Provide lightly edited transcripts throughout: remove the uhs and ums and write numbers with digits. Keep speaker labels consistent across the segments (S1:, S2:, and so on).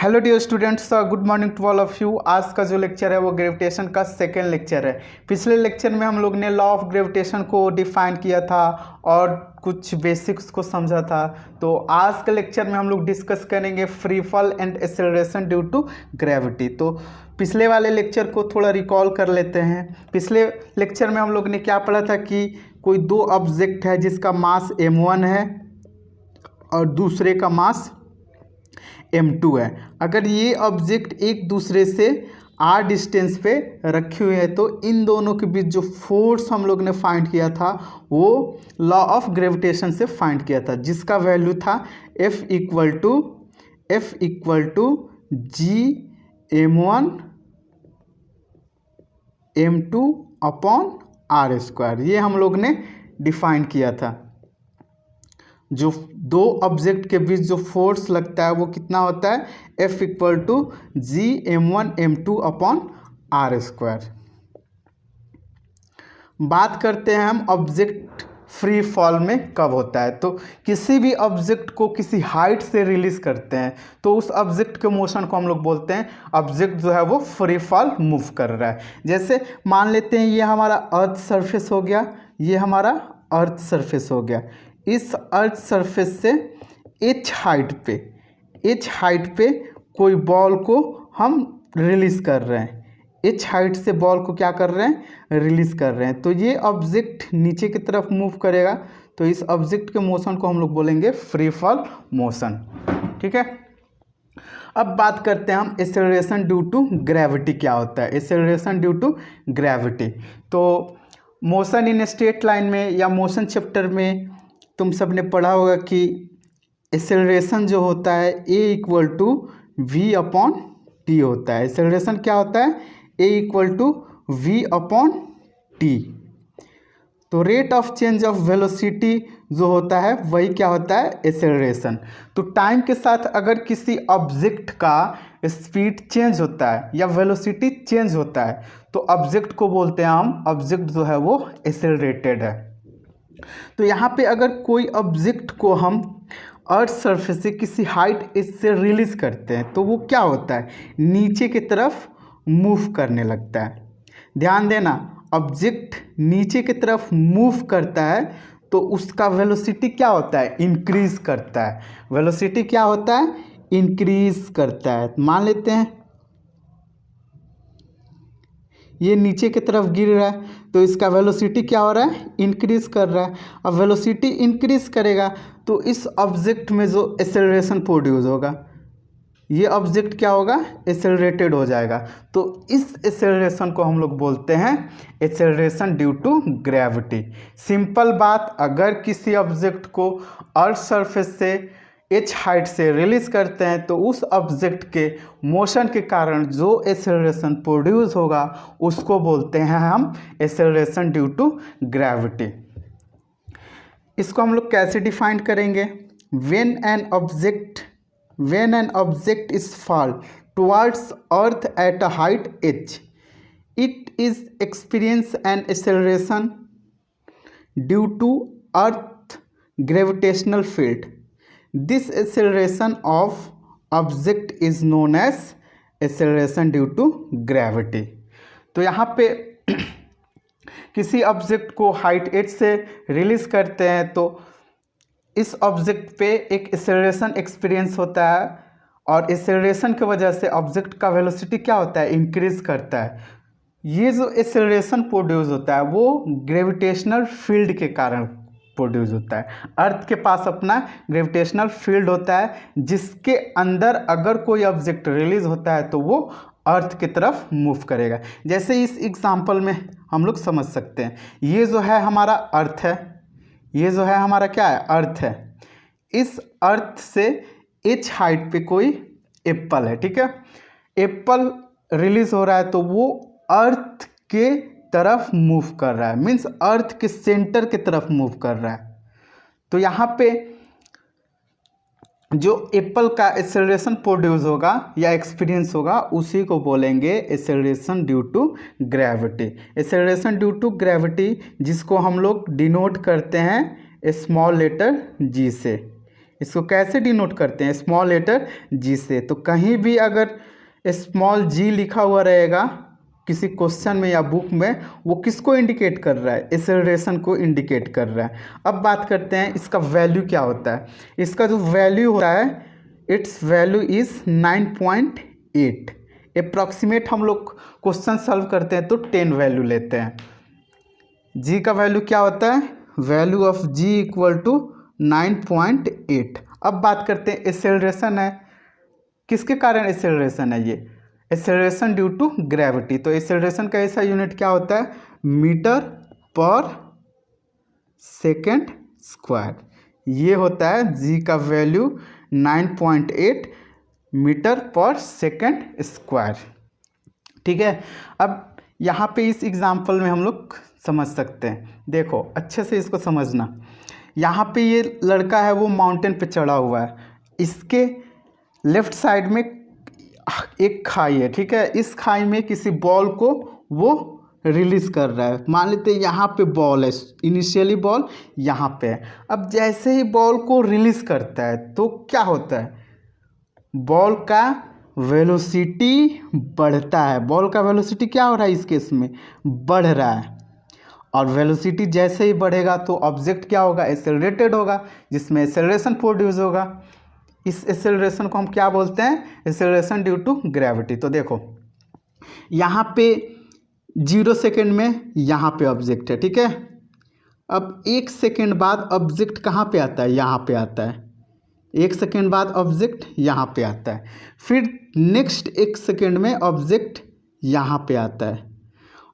S1: Hello dear students, good morning to all of you. आज का जो लेक्चर है वो ग्रेविटेशन का सेकेंड लेक्चर है। पिछले लेक्चर में हम लोग ने लॉ ऑफ ग्रेविटेशन को डिफाइन किया था और कुछ बेसिक्स को समझा था। तो आज के लेक्चर में हम लोग डिस्कस करेंगे free fall and acceleration due to gravity. तो पिछले वाले लेक्चर को थोड़ा रिकॉल कर लेते हैं। पिछले लेक्चर में हम लोग ने क्या पढ़ा था कि कोई दो ऑब्जेक्ट है जिसका मास m1 है और दूसरे का मास m2 है। अगर ये ऑब्जेक्ट एक दूसरे से r डिस्टेंस पे रखे हुए हैं तो इन दोनों के बीच जो फोर्स हम लोग ने फाइंड किया था वो लॉ ऑफ ग्रेविटेशन से फाइंड किया था, जिसका वैल्यू था F equal to G m1 m2 upon R square. ये हम लोग ने डिफाइन किया था। जो दो ऑब्जेक्ट के बीच जो फोर्स लगता है वो कितना होता है, F equal to G m1 m2 upon R square. बात करते हैं हम ऑब्जेक्ट फ्री फॉल में कब होता है। तो किसी भी ऑब्जेक्ट को किसी हाइट से रिलीज करते हैं तो उस ऑब्जेक्ट के मोशन को हम लोग बोलते हैं ऑब्जेक्ट जो है वो फ्री फॉल मूव कर रहा है। जैसे मान लेते हैं ये हमारा अर्थ सरफेस हो गया, ये हमारा अर्थ सरफेस हो गया। इस अर्थ सरफेस से h हाइट पे कोई बॉल को हम रिलीज़ कर रहे हैं। h हाइट से बॉल को क्या कर रहे हैं, रिलीज़ कर रहे हैं। तो ये ऑब्जेक्ट नीचे की तरफ मूव करेगा, तो इस ऑब्जेक्ट के मोशन को हम लोग बोलेंगे फ्री फॉल मोशन। ठीक है। अब बात करते हैं हम एक्सेलरेशन ड्यू टू ग्रेविटी क्या होता है। एक्सेलरेशन ड्यू टू ग्रेविटी, तो मोशन इन स्ट्रेट लाइन में या मोशन चैप्टर में तुम सब ने पढ़ा होगा कि एक्सेलरेशन जो होता है a equal to V upon T होता है। एक्सेलरेशन क्या होता है, a equal to V upon T. तो rate of change of velocity जो होता है वही क्या होता है, एक्सेलरेशन। तो टाइम के साथ अगर किसी ऑब्जेक्ट का स्पीड चेंज होता है या वेलोसिटी चेंज होता है तो ऑब्जेक्ट को बोलते हैं हम, ऑब्जेक्ट जो है वो एक्सेलरेटेड है। तो यहाँ पे अगर कोई ऑब्जेक्ट को हम अर्थ सरफेस से किसी हाइट इससे रिलीज करते हैं तो वो क्या होता है, नीचे की तरफ मूव करने लगता है। ध्यान देना, ऑब्जेक्ट नीचे की तरफ मूव करता है तो उसका वेलोसिटी क्या होता है, इंक्रीज करता है। वेलोसिटी क्या होता है, इंक्रीज करता है। मान लेते हैं ये नीचे की तरफ गिर रहा है तो इसका वेलोसिटी क्या हो रहा है, इंक्रीज कर रहा है। अब वेलोसिटी इंक्रीज करेगा तो इस ऑब्जेक्ट में जो एक्सेलरेशन प्रोड्यूस होगा, ये ऑब्जेक्ट क्या होगा, एक्सेलरेटेड हो जाएगा। तो इस एक्सेलरेशन को हम लोग बोलते हैं acceleration due to gravity. Simple बात, अगर किसी ऑब्जेक्ट को अर्थ सरफेस से h हाइट से रिलीज करते हैं तो उस ऑब्जेक्ट के मोशन के कारण जो एक्सेलरेशन प्रोड्यूस होगा उसको बोलते हैं हम एक्सेलरेशन ड्यू टू ग्रेविटी। इसको हम लोग कैसे डिफाइन करेंगे, when an object is fall towards earth at a height h, it is experience an acceleration due to earth gravitational field. This acceleration of object is known as acceleration due to gravity। तो यहाँ पे किसी object को height h से release करते हैं तो इस ऑब्जेक्ट पे एक एक्सेलरेशन एक्सपीरियंस होता है और एक्सेलरेशन की वजह से ऑब्जेक्ट का वेलोसिटी क्या होता है, इंक्रीज करता है। ये जो एक्सेलरेशन प्रोड्यूस होता है वो ग्रेविटेशनल फील्ड के कारण प्रोड्यूस होता है। अर्थ के पास अपना ग्रेविटेशनल फील्ड होता है जिसके अंदर अगर कोई ऑब्जेक्ट रिलीज होता है तो वो अर्थ की तरफ मूव करेगा। जैसे इस एग्जांपल में हम लोग समझ सकते हैं, ये जो है हमारा अर्थ है, ये जो है हमारा क्या है, अर्थ है। इस अर्थ से h हाइट पे कोई एप्पल है, ठीक है। एप्पल रिलीज हो रहा है तो वो अर्थ के तरफ मूव कर रहा है, मीन्स अर्थ के सेंटर की तरफ मूव कर रहा है। तो यहाँ पे जो एप्पल का एक्सेलरेशन प्रोड्यूस होगा या एक्सपीरियंस होगा उसी को बोलेंगे acceleration due to gravity. Acceleration due to gravity जिसको हम लोग डिनोट करते हैं स्मॉल लेटर g से, इसको कैसे डिनोट करते हैं? स्मॉल लेटर जी से। तो कहीं भी अगर स्मॉल जी लिखा हुआ रहेगा किसी क्वेश्चन में या बुक में, वो किसको इंडिकेट कर रहा है? एक्सेलरेशन को इंडिकेट कर रहा है। अब बात करते हैं इसका वैल्यू क्या होता है। इसका जो वैल्यू होता है, इट्स वैल्यू इज़ 9.8। अप्रॉक्सीमेट हम लोग क्वेश्चन सॉल्व करते हैं तो 10 वैल्यू लेते हैं। जी का वैल्यू क्या होता है? Value of g equal to 9.8। अब बात करते हैं एक्सेलरेशन है, किसके कारण एक्सेलरेशन है? ये एक्सेलरेशन ड्यू टू ग्रेविटी। तो एक्सेलरेशन का ऐसा यूनिट क्या होता है? मीटर पर सेकेंड स्क्वायर। ये होता है जी का वैल्यू 9.8 मीटर पर सेकेंड स्क्वायर। ठीक है, अब यहाँ पे इस एग्जाम्पल में हम लोग समझ सकते हैं। देखो अच्छे से इसको समझना। यहाँ पे ये लड़का है वो माउंटेन पे चढ़ा हुआ है, इसके लेफ्ट साइड में एक खाई है। ठीक है, इस खाई में किसी बॉल को वो रिलीज कर रहा है। मान लेते हैं यहाँ पे बॉल है, इनिशियली बॉल यहाँ पे है। अब जैसे ही बॉल को रिलीज करता है तो क्या होता है? बॉल का वेलोसिटी बढ़ता है। बॉल का वेलोसिटी क्या हो रहा है? इस केस में बढ़ रहा है। और वेलोसिटी जैसे ही बढ़ेगा तो ऑब्जेक्ट क्या होगा? एक्सेलरेटेड होगा, जिसमें एक्सेलरेशन प्रोड्यूस होगा। इस एक्सेलरेशन को हम क्या बोलते हैं? Acceleration due to gravity. तो देखो यहाँ पे 0 सेकेंड में यहाँ पे ऑब्जेक्ट है। ठीक है, अब 1 सेकेंड बाद ऑब्जेक्ट कहाँ पे आता है? यहाँ पे आता है। 1 सेकेंड बाद ऑब्जेक्ट यहाँ पे आता है। फिर नेक्स्ट 1 सेकेंड में ऑब्जेक्ट यहाँ पे आता है,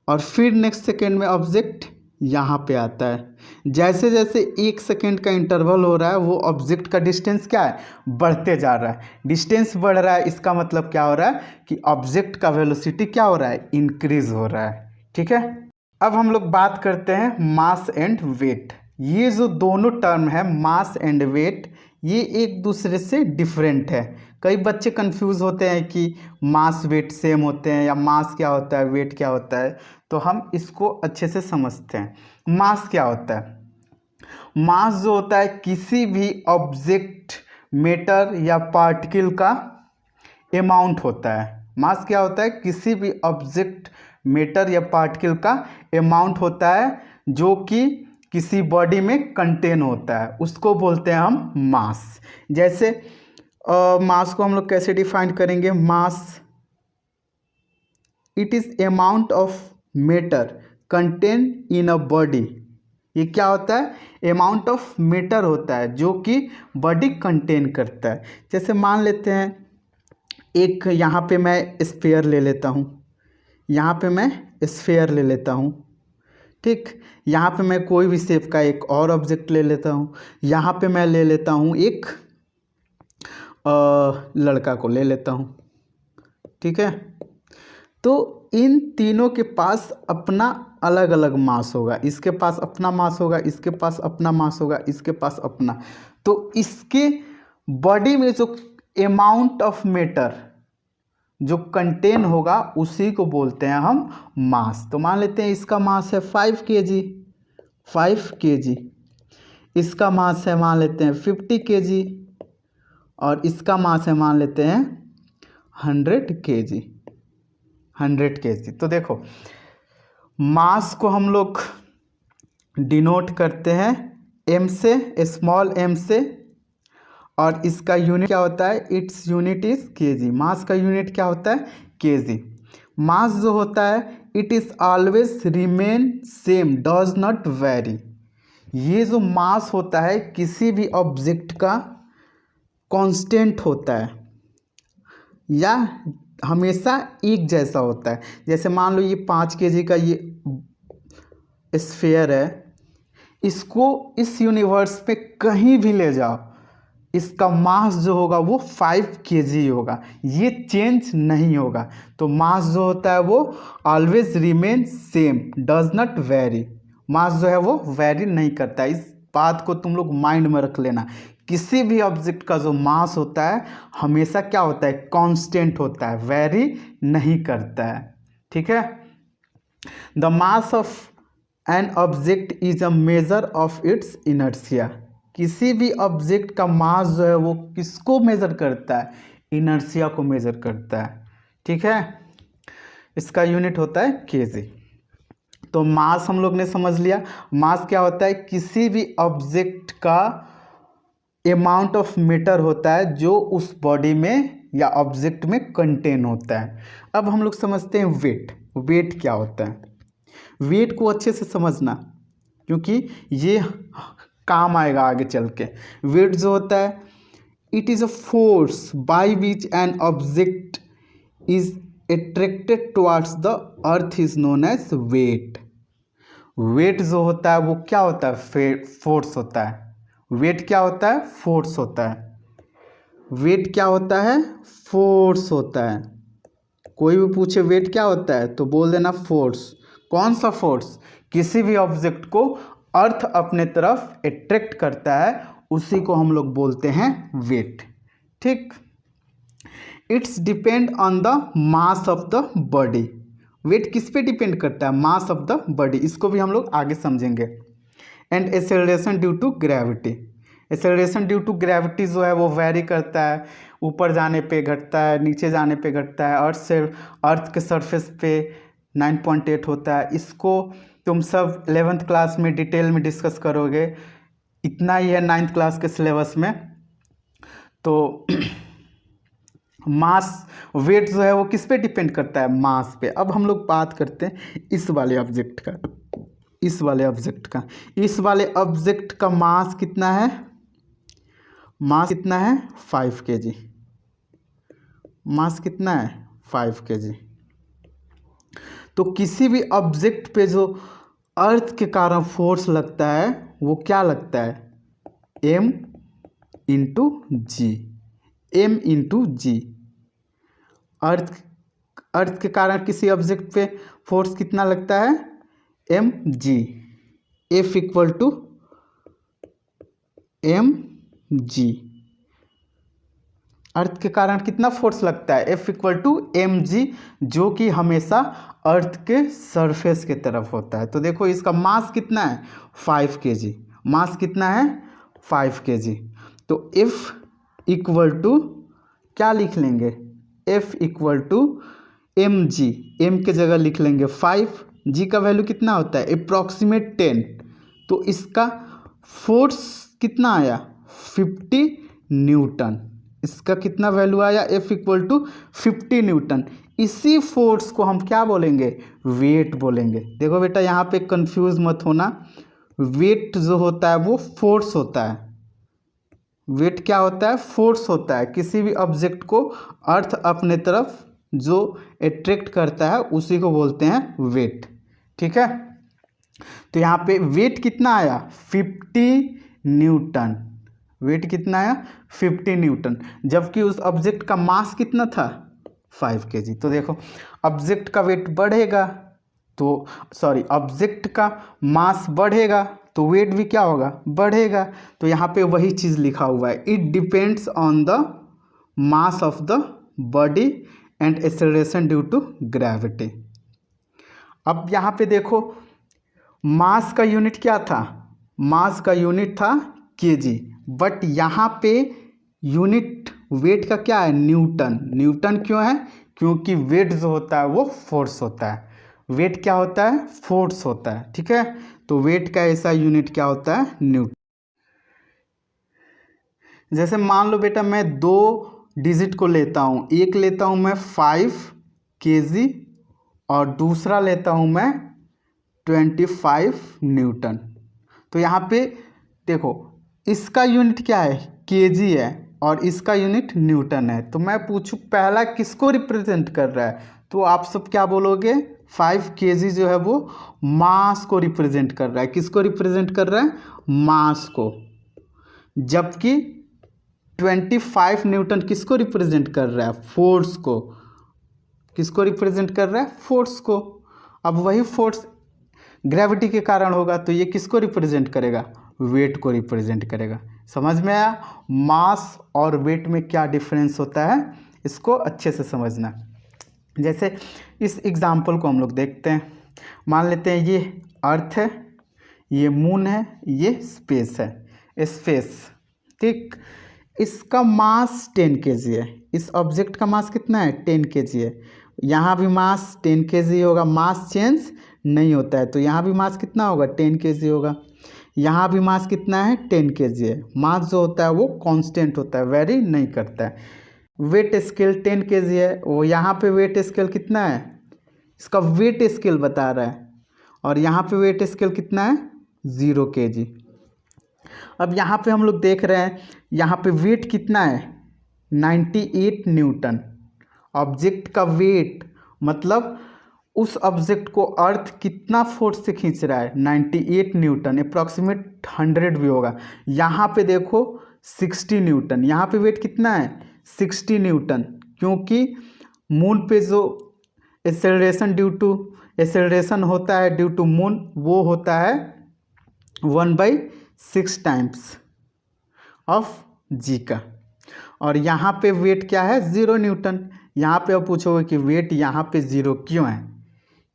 S1: और फिर नेक्स्ट सेकेंड में ऑब्जेक्ट यहाँ पे आता है। जैसे जैसे 1 सेकेंड का इंटरवल हो रहा है वो ऑब्जेक्ट का डिस्टेंस क्या है? बढ़ते जा रहा है। डिस्टेंस बढ़ रहा है, इसका मतलब क्या हो रहा है कि ऑब्जेक्ट का वेलोसिटी क्या हो रहा है? इंक्रीज हो रहा है। ठीक है, अब हम लोग बात करते हैं मास एंड वेट। ये जो दोनों टर्म है मास एंड वेट, ये एक दूसरे से डिफरेंट है। कई बच्चे कंफ्यूज होते हैं कि मास वेट सेम होते हैं, या मास क्या होता है वेट क्या होता है। तो हम इसको अच्छे से समझते हैं। मास क्या होता है? मास जो होता है किसी भी ऑब्जेक्ट, मैटर या पार्टिकल का अमाउंट होता है। मास क्या होता है? किसी भी ऑब्जेक्ट, मैटर या पार्टिकल का अमाउंट होता है जो कि किसी बॉडी में कंटेन होता है, उसको बोलते हैं हम मास। जैसे मास को हम लोग कैसे डिफाइन करेंगे? Mass it is amount of matter contain in a body. ये क्या होता है? अमाउंट ऑफ मैटर होता है जो कि बॉडी कंटेन करता है। जैसे मान लेते हैं एक यहाँ पे मैं स्फीयर ले लेता हूँ, यहाँ पे मैं स्फीयर ले लेता हूँ। ठीक, यहाँ पे मैं कोई भी शेप का एक और ऑब्जेक्ट ले लेता हूँ। यहाँ पे मैं ले लेता हूँ एक लड़का को ले लेता हूँ। ठीक है, तो इन तीनों के पास अपना अलग अलग मास होगा। इसके पास अपना मास होगा, इसके पास अपना मास होगा, इसके पास अपना। तो इसके बॉडी में जो अमाउंट ऑफ मैटर जो कंटेन होगा उसी को बोलते हैं हम मास। तो मान लेते हैं इसका मास है 5 kg, 5 kg। इसका मास है मान लेते हैं 50 kg, और इसका मास है मान लेते हैं 100 kg, 100 kg। तो देखो मास को हम लोग डिनोट करते हैं m से, स्मॉल m से, और इसका यूनिट क्या होता है? Its unit is kg। मास का यूनिट क्या होता है? kg। मास जो होता है it is always remain same, does not very. ये जो मास होता है किसी भी ऑब्जेक्ट का कांस्टेंट होता है या हमेशा एक जैसा होता है। जैसे मान लो ये 5 kg का ये स्फीयर है, इसको इस यूनिवर्स पे कहीं भी ले जाओ, इसका मास जो होगा वो 5 kg होगा, ये चेंज नहीं होगा। तो मास जो होता है वो always remain same, does not vary. Mass जो है वो वेरी नहीं करता। इस बात को तुम लोग माइंड में रख लेना। किसी भी ऑब्जेक्ट का जो मास होता है हमेशा क्या होता है? कांस्टेंट होता है, वेरी नहीं करता है। ठीक है, the mass of an object is a measure of its inertia. किसी भी ऑब्जेक्ट का मास जो है वो किसको मेजर करता है, इनर्शिया को मेजर करता है। ठीक है, इसका यूनिट होता है केजी। तो मास हम लोग ने समझ लिया। मास क्या होता है, किसी भी ऑब्जेक्ट का अमाउंट ऑफ मैटर होता है जो उस बॉडी में या ऑब्जेक्ट में कंटेन होता है। अब हम लोग समझते हैं वेट। वेट क्या होता है, वेट को अच्छे से समझना क्योंकि ये काम आएगा आगे चल के। वेट जो होता है, it is a force by which an object is attracted towards the earth is known as weight. Weight जो होता है वो क्या होता है, फोर्स होता है। वेट क्या होता है, फोर्स होता है। वेट क्या होता है, फोर्स होता है। कोई भी पूछे वेट क्या होता है तो बोल देना फोर्स। कौन सा फोर्स, किसी भी ऑब्जेक्ट को अर्थ अपने तरफ अट्रैक्ट करता है उसी को हम लोग बोलते हैं वेट। ठीक, it's depend on the mass of the body. Weight किस पे डिपेंड करता है, मास ऑफ द बॉडी। इसको भी हम लोग आगे समझेंगे। And acceleration due to gravity. Acceleration due to gravity जो है वो वेरी करता है, ऊपर जाने पे घटता है, नीचे जाने पे घटता है। अर्थ के सरफेस पे 9.8 होता है। इसको तुम सब 11th क्लास में डिटेल में डिस्कस करोगे, इतना ही है 9th क्लास के सिलेबस में। तो मास, वेट जो है वो किस पे डिपेंड करता है, मास पे। अब हम लोग बात करते हैं इस वाले ऑब्जेक्ट का। इस वाले ऑब्जेक्ट का मास कितना है, मास कितना है 5 kg। मास कितना है 5 kg। तो किसी भी ऑब्जेक्ट पे जो अर्थ के कारण फोर्स लगता है वो क्या लगता है, m इंटू जी। m इंटू जी। अर्थ के कारण किसी ऑब्जेक्ट पे फोर्स कितना लगता है, m g। F equal to m g। अर्थ के कारण कितना फोर्स लगता है, F equal to m g, जो कि हमेशा अर्थ के सरफेस के तरफ होता है। तो देखो इसका मास कितना है 5 kg। मास कितना है 5 kg। तो F इक्वल टू क्या लिख लेंगे, F equal to m g. M के जगह लिख लेंगे 5, जी का वैल्यू कितना होता है अप्रॉक्सीमेट 10। तो इसका फोर्स कितना आया 50 न्यूटन। इसका कितना वैल्यू आया, F इक्वल टू 50 न्यूटन। इसी फोर्स को हम क्या बोलेंगे, वेट बोलेंगे। देखो बेटा यहाँ पे कंफ्यूज मत होना, वेट जो होता है वो फोर्स होता है। वेट क्या होता है, फोर्स होता है। किसी भी ऑब्जेक्ट को अर्थ अपने तरफ जो अट्रैक्ट करता है उसी को बोलते हैं वेट। ठीक है, तो यहाँ पे वेट कितना आया 50 न्यूटन। वेट कितना आया 50 न्यूटन, जबकि उस ऑब्जेक्ट का मास कितना था 5 kg। तो देखो ऑब्जेक्ट का वेट बढ़ेगा तो ऑब्जेक्ट का मास बढ़ेगा तो वेट भी क्या होगा, बढ़ेगा। तो यहाँ पे वही चीज़ लिखा हुआ है, it depends on the mass of the body and acceleration due to gravity. अब यहाँ पे देखो मास का यूनिट क्या था, मास का यूनिट था केजी, बट यहाँ पे यूनिट वेट का क्या है, न्यूटन। न्यूटन क्यों है, क्योंकि वेट जो होता है वो फोर्स होता है। वेट क्या होता है, फोर्स होता है। ठीक है, तो वेट का ऐसा यूनिट क्या होता है, न्यूटन। जैसे मान लो बेटा मैं 2 डिजिट को लेता हूँ, एक लेता हूँ मैं 5 kg और दूसरा लेता हूँ मैं 25 न्यूटन। तो यहाँ पे देखो इसका यूनिट क्या है, केजी है और इसका यूनिट न्यूटन है। तो मैं पूछूँ पहला किसको रिप्रेजेंट कर रहा है, तो आप सब क्या बोलोगे 5 kg जो है वो मास को रिप्रेजेंट कर रहा है। किसको रिप्रेजेंट कर रहा है, मास को। जबकि 25 न्यूटन किसको रिप्रेजेंट कर रहा है, फोर्स को। किसको रिप्रेजेंट कर रहा है, फोर्स को। अब वही फोर्स ग्रेविटी के कारण होगा तो ये किसको रिप्रेजेंट करेगा, वेट को रिप्रेजेंट करेगा। समझ में आया मास और वेट में क्या डिफरेंस होता है, इसको अच्छे से समझना। जैसे इस एग्जाम्पल को हम लोग देखते हैं, मान लेते हैं ये अर्थ है, ये मून है, ये स्पेस है। स्पेस, ठीक। इसका मास 10 kg है, इस ऑब्जेक्ट का मास कितना है 10 kg है। यहाँ भी मास 10 kg होगा, मास चेंज नहीं होता है, तो यहाँ भी मास कितना होगा 10 kg होगा। यहाँ भी मास कितना है 10 kg है। मास जो होता है वो कांस्टेंट होता है, वेरी नहीं करता है। वेट स्केल 10 kg है, वो यहाँ पे वेट स्केल कितना है, इसका वेट स्केल बता रहा है, और यहाँ पे वेट स्केल कितना है 0 kg। अब यहाँ पे हम लोग देख रहे हैं, यहाँ पे वेट कितना है 98 न्यूटन। ऑब्जेक्ट का वेट मतलब उस ऑब्जेक्ट को अर्थ कितना फोर्स से खींच रहा है 98 न्यूटन, अप्रॉक्सीमेट 100 भी होगा। यहाँ पे देखो 60 न्यूटन, यहाँ पे वेट कितना है 60 न्यूटन, क्योंकि मून पे जो एक्सेलरेशन होता है ड्यू टू मून, वो होता है 1/6 टाइम्स ऑफ जी का। और यहाँ पे वेट क्या है 0 न्यूटन। यहाँ पे अब पूछोगे कि वेट यहाँ पे 0 क्यों है,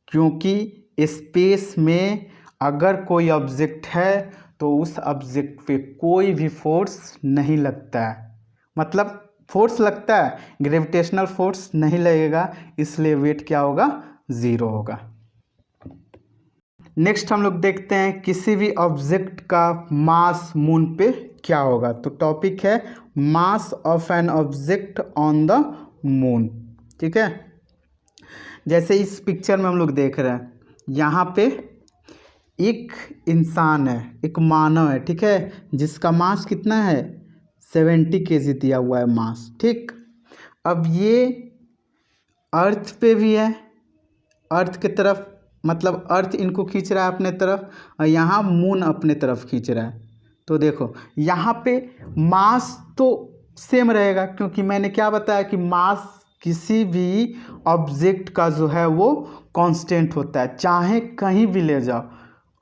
S1: क्योंकि स्पेस में अगर कोई ऑब्जेक्ट है तो उस ऑब्जेक्ट पे कोई भी फोर्स नहीं लगता है, मतलब फोर्स लगता है ग्रेविटेशनल फोर्स नहीं लगेगा, इसलिए वेट क्या होगा 0 होगा। नेक्स्ट हम लोग देखते हैं किसी भी ऑब्जेक्ट का मास मून पे क्या होगा। तो टॉपिक है mass of an object on the moon, ठीक है। जैसे इस पिक्चर में हम लोग देख रहे हैं, यहाँ पे एक इंसान है, एक मानव है, ठीक है, जिसका मास कितना है 70 kg दिया हुआ है मास, ठीक। अब ये अर्थ पे भी है, अर्थ की तरफ, मतलब अर्थ इनको खींच रहा है अपने तरफ, और यहाँ मून अपने तरफ खींच रहा है। तो देखो यहाँ पे मास तो सेम रहेगा, क्योंकि मैंने क्या बताया कि मास किसी भी ऑब्जेक्ट का जो है वो कांस्टेंट होता है, चाहे कहीं भी ले जाओ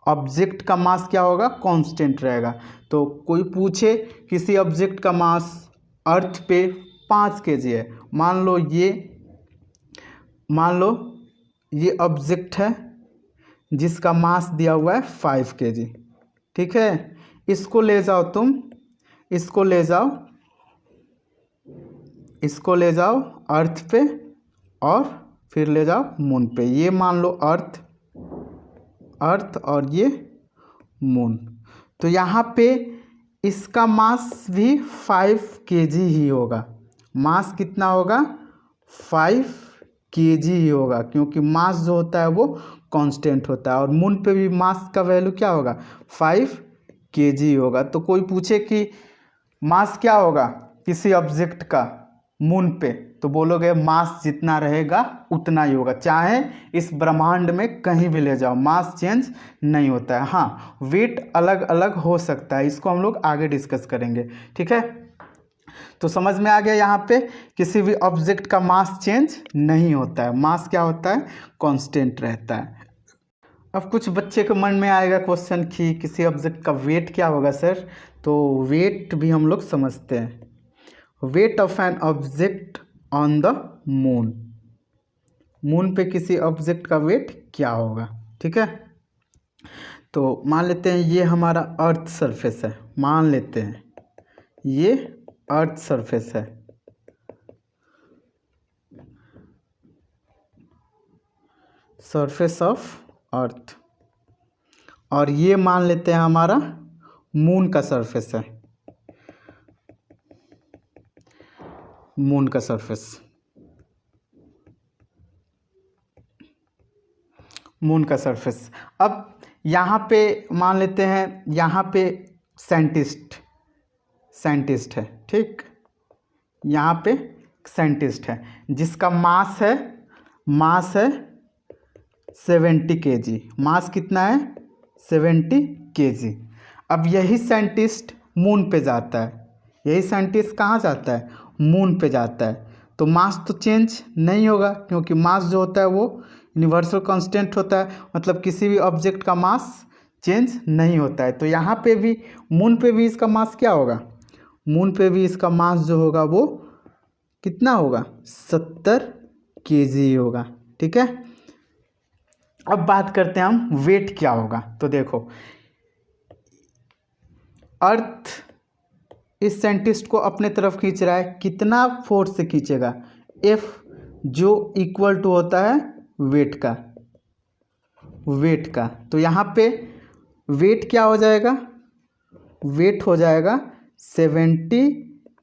S1: ऑब्जेक्ट का मास क्या होगा कांस्टेंट रहेगा। तो कोई पूछे किसी ऑब्जेक्ट का मास अर्थ पे 5 kg है, मान लो ये ऑब्जेक्ट है जिसका मास दिया हुआ है 5 kg, ठीक है। इसको ले जाओ तुम, इसको ले जाओ अर्थ पे और फिर ले जाओ मून पे। ये मान लो अर्थ और ये मून, तो यहाँ पे इसका मास भी 5 kg ही होगा। मास कितना होगा 5 kg ही होगा, क्योंकि मास जो होता है वो कांस्टेंट होता है, और मून पे भी मास का वैल्यू क्या होगा 5 kg होगा। तो कोई पूछे कि मास क्या होगा किसी ऑब्जेक्ट का मून पे, तो बोलोगे मास जितना रहेगा उतना ही होगा, चाहे इस ब्रह्मांड में कहीं भी ले जाओ मास चेंज नहीं होता है। हाँ, वेट अलग अलग हो सकता है, इसको हम लोग आगे डिस्कस करेंगे, ठीक है। तो समझ में आ गया, यहाँ पे किसी भी ऑब्जेक्ट का मास चेंज नहीं होता है, मास क्या होता है कांस्टेंट रहता है। अब कुछ बच्चे के मन में आएगा क्वेश्चन कि किसी ऑब्जेक्ट का वेट क्या होगा सर, तो वेट भी हम लोग समझते हैं। Wait of an object on the moon, moon पे किसी ऑब्जेक्ट का वेट क्या होगा, ठीक है। तो मान लेते हैं ये हमारा अर्थ सरफेस है, मान लेते हैं ये अर्थ सरफेस है, सरफेस ऑफ अर्थ, और ये मान लेते हैं हमारा मून का सरफेस है, मून का सरफेस, मून का सरफेस। अब यहाँ पे मान लेते हैं, यहाँ पे साइंटिस्ट है, ठीक, यहाँ पे साइंटिस्ट है जिसका मास है 70 kg, मास कितना है 70 kg। अब यही साइंटिस्ट मून पे जाता है, यही साइंटिस्ट कहाँ जाता है मून पे जाता है, तो मास तो चेंज नहीं होगा, क्योंकि मास जो होता है वो यूनिवर्सल कांस्टेंट होता है, मतलब किसी भी ऑब्जेक्ट का मास चेंज नहीं होता है। तो यहाँ पे भी मून पे भी इसका मास क्या होगा, मून पे भी इसका मास जो होगा वो कितना होगा 70 kg होगा, ठीक है। अब बात करते हैं हम वेट क्या होगा। तो देखो अर्थ इस साइंटिस्ट को अपने तरफ खींच रहा है, कितना फोर्स से खींचेगा, F, जो इक्वल टू होता है वेट का। तो यहाँ पे वेट क्या हो जाएगा, वेट हो जाएगा 70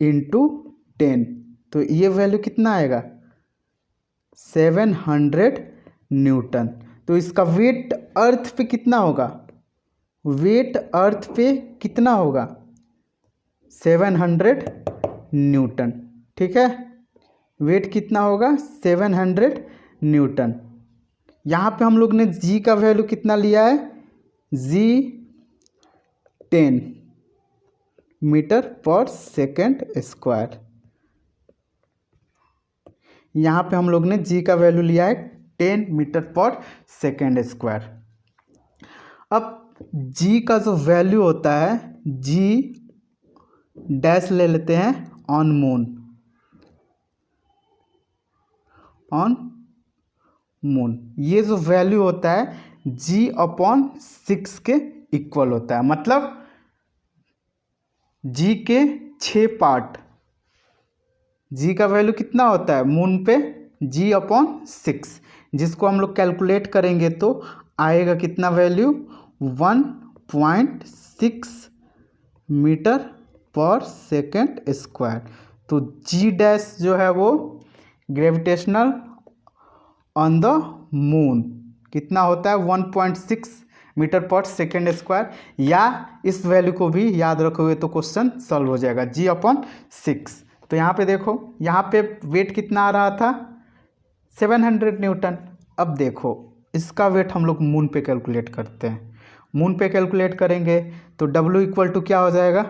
S1: इंटू 10। तो ये वैल्यू कितना आएगा, 700 न्यूटन। तो इसका वेट अर्थ पे कितना होगा, वेट अर्थ पे कितना होगा, 700 न्यूटन। ठीक है, वेट कितना होगा, 700 न्यूटन। यहाँ पे हम लोग ने जी का वैल्यू कितना लिया है, जी 10 मीटर पर सेकेंड स्क्वायर। यहाँ पे हम लोग ने जी का वैल्यू लिया है 10 मीटर पर सेकेंड स्क्वायर। अब जी का जो वैल्यू होता है, जी डैश ले लेते हैं ऑन मून। ये जो वैल्यू होता है जी अपॉन 6 के इक्वल होता है, मतलब जी के 6 पार्ट। जी का वैल्यू कितना होता है मून पे, जी अपॉन 6, जिसको हम लोग कैलकुलेट करेंगे तो आएगा कितना वैल्यू, 1.6 मीटर पर सेकेंड स्क्वायर। तो जी डैश जो है वो ग्रेविटेशनल ऑन द मून कितना होता है, 1.6 मीटर पर सेकेंड स्क्वायर। या इस वैल्यू को भी याद रखोगे तो क्वेश्चन सॉल्व हो जाएगा, जी अपॉन 6। तो यहाँ पे देखो, यहाँ पे वेट कितना आ रहा था, 700 न्यूटन। अब देखो इसका वेट हम लोग मून पे कैलकुलेट करते हैं। मून पे कैलकुलेट करेंगे तो W इक्वल टू क्या हो जाएगा,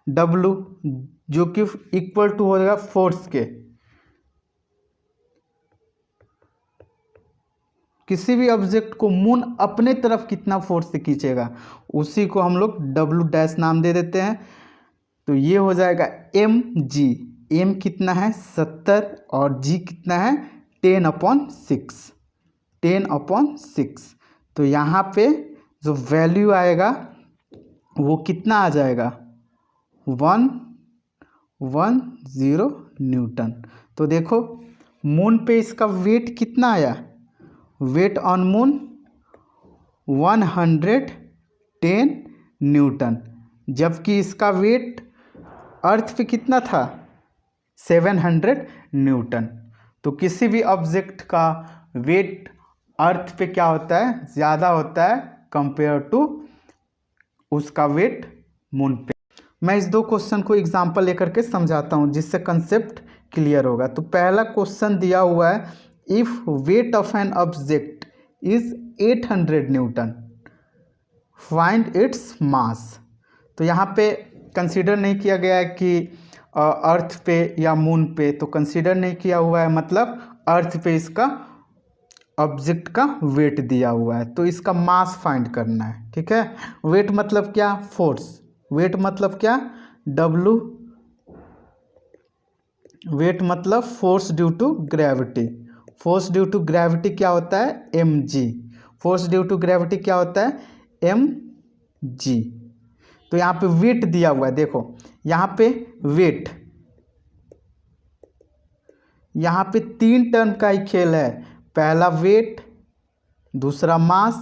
S1: W जो कि इक्वल टू हो जाएगा फोर्स के। किसी भी ऑब्जेक्ट को मून अपने तरफ कितना फोर्स से खींचेगा, उसी को हम लोग W डैश नाम दे देते हैं। तो ये हो जाएगा mg, m कितना है 70 और g कितना है 10/6, 10/6। तो यहाँ पे जो वैल्यू आएगा वो कितना आ जाएगा, 110 न्यूटन। तो देखो मून पे इसका वेट कितना आया, वेट ऑन मून 110 न्यूटन, जबकि इसका वेट अर्थ पे कितना था, 700 न्यूटन। तो किसी भी ऑब्जेक्ट का वेट अर्थ पे क्या होता है, ज़्यादा होता है कंपेयर टू उसका वेट मून पे। मैं इस दो क्वेश्चन को एग्जांपल लेकर के समझाता हूँ जिससे कंसेप्ट क्लियर होगा। तो पहला क्वेश्चन दिया हुआ है, if wait of an object is 800 Newton find its mass. तो यहाँ पे कंसीडर नहीं किया गया है कि अर्थ पे या मून पे, तो कंसीडर नहीं किया हुआ है, मतलब अर्थ पे इसका ऑब्जेक्ट का वेट दिया हुआ है, तो इसका मास फाइंड करना है। ठीक है, वेट मतलब क्या, फोर्स। वेट मतलब क्या, W, वेट मतलब force due to gravity. Force due to gravity क्या होता है, mg। Force due to gravity क्या होता है, mg। तो यहाँ पे वेट दिया हुआ है, देखो यहाँ पे वेट, यहाँ पे 3 टर्म का ही खेल है, पहला वेट, दूसरा मास,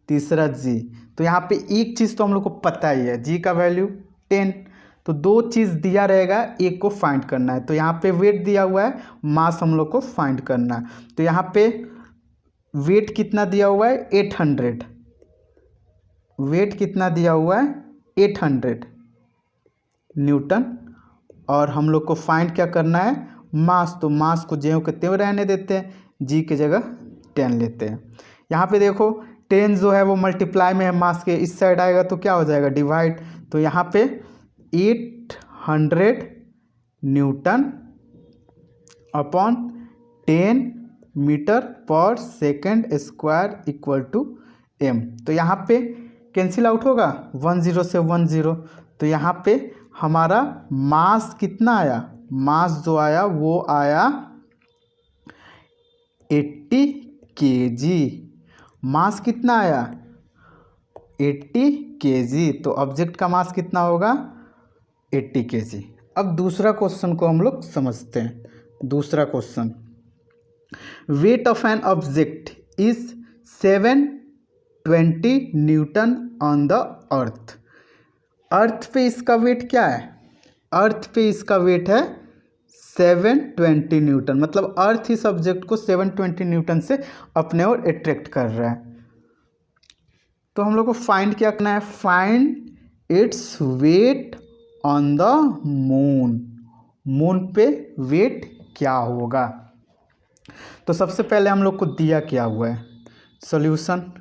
S1: तीसरा जी। तो यहाँ पे एक चीज़ तो हम लोग को पता ही है, जी का वैल्यू 10। तो 2 चीज़ दिया रहेगा, एक को फाइंड करना है। तो यहाँ पे वेट दिया हुआ है, मास हम लोग को फाइंड करना है। तो यहाँ पे वेट कितना दिया हुआ है, 800। वेट कितना दिया हुआ है, 800 न्यूटन। और हम लोग को फाइंड क्या करना है, मास। तो मास को ज्यों के त्यों रहने देते हैं, जी की जगह 10 लेते हैं। यहाँ पे देखो 10 जो है वो मल्टीप्लाई में है मास के, इस साइड आएगा तो क्या हो जाएगा, डिवाइड। तो यहाँ पे 800 न्यूटन अपॉन 10 मीटर पर second square equal to m। तो यहाँ पे कैंसिल आउट होगा, 10 से 10। तो यहाँ पे हमारा मास कितना आया, मास जो आया वो आया 80 kg। मास कितना आया, 80 kg। तो ऑब्जेक्ट का मास कितना होगा 80 kg। अब दूसरा क्वेश्चन को हम लोग समझते हैं। दूसरा question, weight of an object is 720 newton on the earth. Earth पे इसका वेट क्या है, अर्थ पे इसका वेट है 720 न्यूटन, मतलब अर्थ इस ऑब्जेक्ट को 720 न्यूटन से अपने ओर अट्रैक्ट कर रहा है। तो हम लोग को फाइंड क्या करना है, find its weight on the moon. Moon पे वेट क्या होगा। तो सबसे पहले हम लोग को दिया क्या हुआ है, सॉल्यूशन,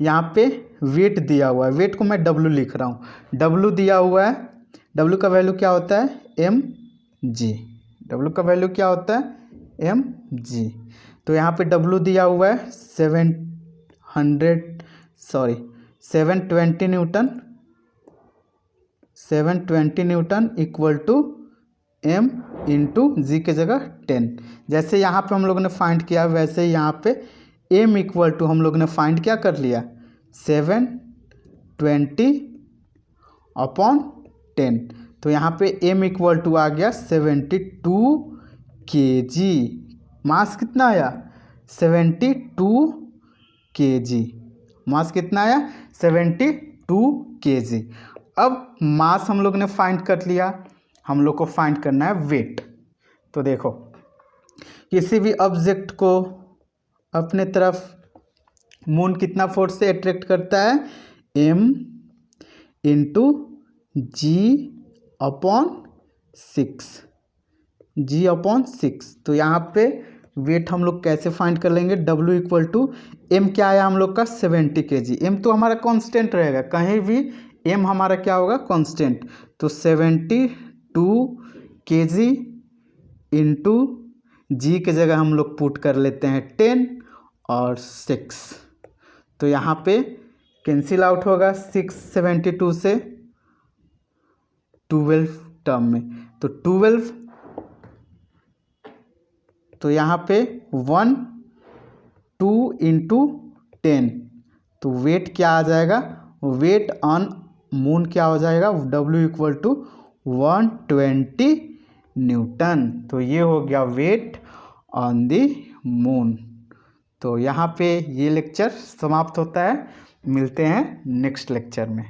S1: यहाँ पे वेट दिया हुआ है, वेट को मैं W लिख रहा हूँ, W दिया हुआ है, W का वैल्यू क्या होता है mg, W का वैल्यू क्या होता है mg। तो यहाँ पे W दिया हुआ है 720 newton, 720 newton equal to m into G के जगह 10। जैसे यहाँ पे हम लोगों ने फाइंड किया वैसे ही यहाँ पे m इक्वल टू हम लोग ने फाइंड क्या कर लिया 720 अपॉन 10। तो यहाँ पे m इक्वल टू आ गया 72 kg। मास कितना आया 72 kg, मास कितना आया 72 kg। अब मास हम लोग ने फाइंड कर लिया, हम लोग को फाइंड करना है वेट। तो देखो किसी भी ऑब्जेक्ट को अपने तरफ मून कितना फोर्स से अट्रैक्ट करता है m इंटू जी अपॉन 6। तो यहाँ पे वेट हम लोग कैसे फाइंड कर लेंगे, W इक्वल टू m क्या आया हम लोग का 70 kg। m तो हमारा कांस्टेंट रहेगा, कहीं भी m हमारा क्या होगा कांस्टेंट। तो 72 kg इंटू जी के जगह हम लोग पुट कर लेते हैं 10 और 6। तो यहाँ पे कैंसिल आउट होगा 6 72 से 12 टर्म में, तो 12। तो यहाँ पे 1 2 इंटू 10, तो वेट क्या आ जाएगा, वेट ऑन मून क्या हो जाएगा W इक्वल टू 120 न्यूटन। तो ये हो गया वेट ऑन द मून। तो यहाँ पे ये लेक्चर समाप्त होता है, मिलते हैं नेक्स्ट लेक्चर में।